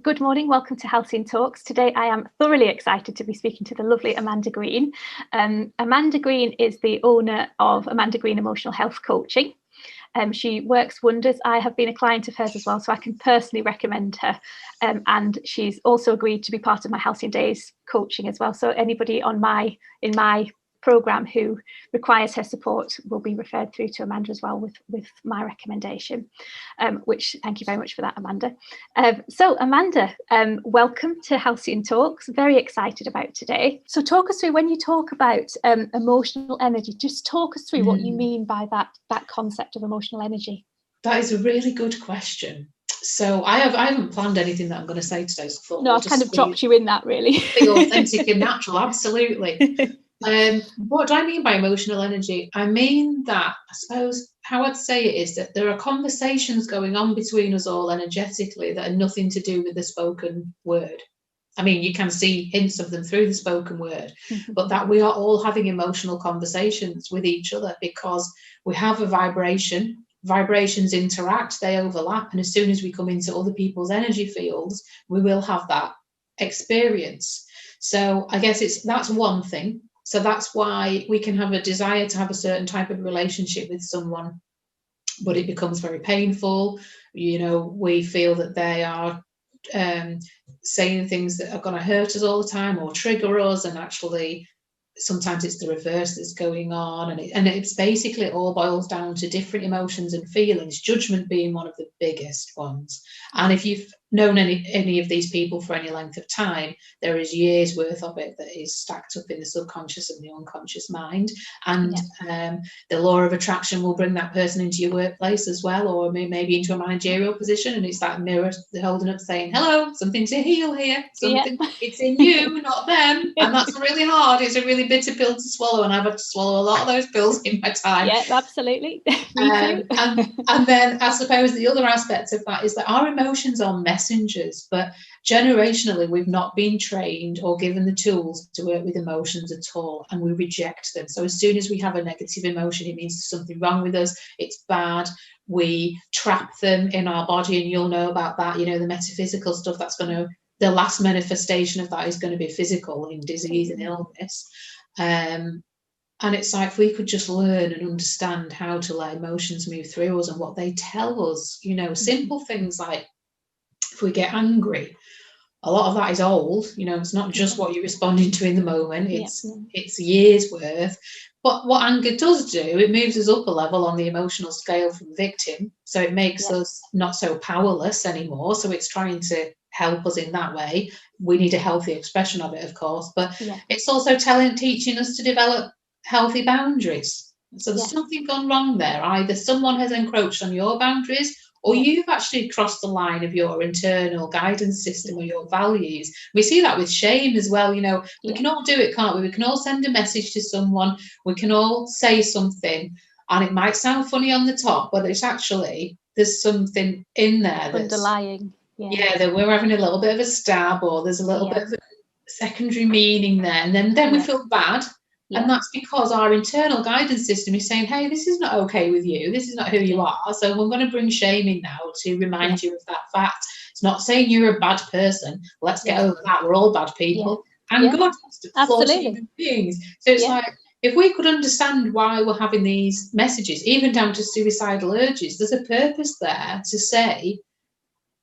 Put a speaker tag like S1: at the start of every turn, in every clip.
S1: Good morning, welcome to Halcyon Talks. Today I am thoroughly excited to be speaking to the lovely Amanda Green. Amanda Green is the owner of Amanda Green Emotional Health Coaching. She works wonders. I have been a client of hers as well, so I can personally recommend her. And she's also agreed to be part of my Halcyon Days coaching as well. So anybody in my programme who requires her support will be referred through to Amanda as well with my recommendation, which thank you very much for that, Amanda. So Amanda, welcome to Halcyon Talks. Very excited about today. So talk us through, when you talk about emotional energy, just talk us through what you mean by that concept of emotional energy.
S2: That is a really good question. So I haven't planned anything that I'm going to say today. So
S1: no, I've kind of dropped you in that, really.
S2: Be authentic and natural, absolutely. What do I mean by emotional energy? I mean that, I suppose, how I'd say it is that there are conversations going on between us all energetically that are nothing to do with the spoken word. I mean, you can see hints of them through the spoken word, but that we are all having emotional conversations with each other because we have a vibration. Vibrations interact, they overlap, and as soon as we come into other people's energy fields, we will have that experience. So I guess that's one thing. So that's why we can have a desire to have a certain type of relationship with someone, but it becomes very painful. You know, we feel that they are saying things that are going to hurt us all the time or trigger us, and actually sometimes it's the reverse that's going on, and it's basically, it all boils down to different emotions and feelings, judgment being one of the biggest ones. And if you've known any of these people for any length of time, there is years worth of it that is stacked up in the subconscious and the unconscious mind, and the law of attraction will bring that person into your workplace as well, or maybe into a managerial position, and it's that mirror holding up saying, hello, something to heal here, it's in you, not them. And that's really hard. It's a really bitter pill to swallow, and I've had to swallow a lot of those pills in my time.
S1: Yeah, absolutely. Me too.
S2: And then I suppose the other aspect of that is that our emotions are messengers, but generationally we've not been trained or given the tools to work with emotions at all, and we reject them. So as soon as we have a negative emotion, it means there's something wrong with us, it's bad. We trap them in our body, and you'll know about that, you know, the metaphysical stuff. The last manifestation of that is going to be physical in disease and illness. And it's like, if we could just learn and understand how to let emotions move through us and what they tell us, you know, simple things like, if we get angry, a lot of that is old, you know, it's not just what you're responding to in the moment, it's years worth. But what anger does do, it moves us up a level on the emotional scale from victim, so it makes us not so powerless anymore. So it's trying to help us in that way. We need a healthy expression of it, of course, but it's also teaching us to develop healthy boundaries. So there's something gone wrong there. Either someone has encroached on your boundaries, or you've actually crossed the line of your internal guidance system or your values. We see that with shame as well. You know, we can all do it, can't we? We can all send a message to someone. We can all say something, and it might sound funny on the top, but it's actually, there's something in there that's
S1: underlying.
S2: That we're having a little bit of a stab, or there's a little bit of a secondary meaning there, and then we feel bad. And that's because our internal guidance system is saying, hey, this is not okay with you. This is not who you are. So we're going to bring shame in now to remind you of that fact. It's not saying you're a bad person. Let's get over that. We're all bad people. And God wants to flawed human beings. So it's like, if we could understand why we're having these messages, even down to suicidal urges, there's a purpose there to say,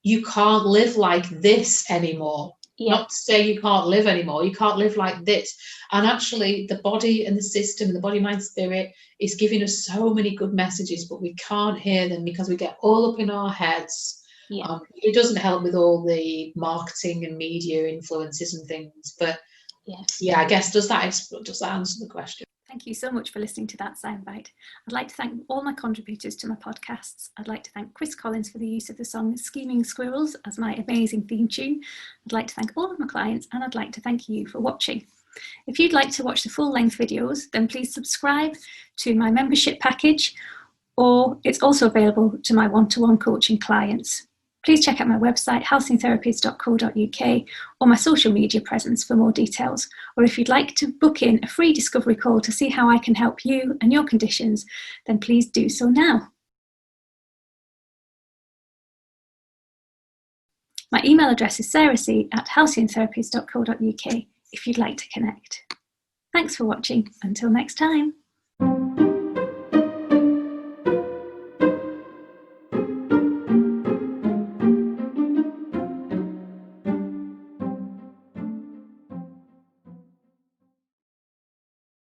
S2: you can't live like this anymore. Not to say you can't live anymore, you can't live like this. And actually the body and the system and the body, mind, spirit is giving us so many good messages, but we can't hear them because we get all up in our heads. It doesn't help with all the marketing and media influences and things, but I guess does that answer the question?
S1: Thank you so much for listening to that soundbite. I'd like to thank all my contributors to my podcasts. I'd like to thank Chris Collins for the use of the song Scheming Squirrels as my amazing theme tune. I'd like to thank all of my clients, and I'd like to thank you for watching. If you'd like to watch the full-length videos, then please subscribe to my membership package, or it's also available to my one-to-one coaching clients. Please check out my website, halcyontherapies.co.uk, or my social media presence for more details. Or if you'd like to book in a free discovery call to see how I can help you and your conditions, then please do so now. My email address is sarahc@halcyontherapies.co.uk if you'd like to connect. Thanks for watching. Until next time.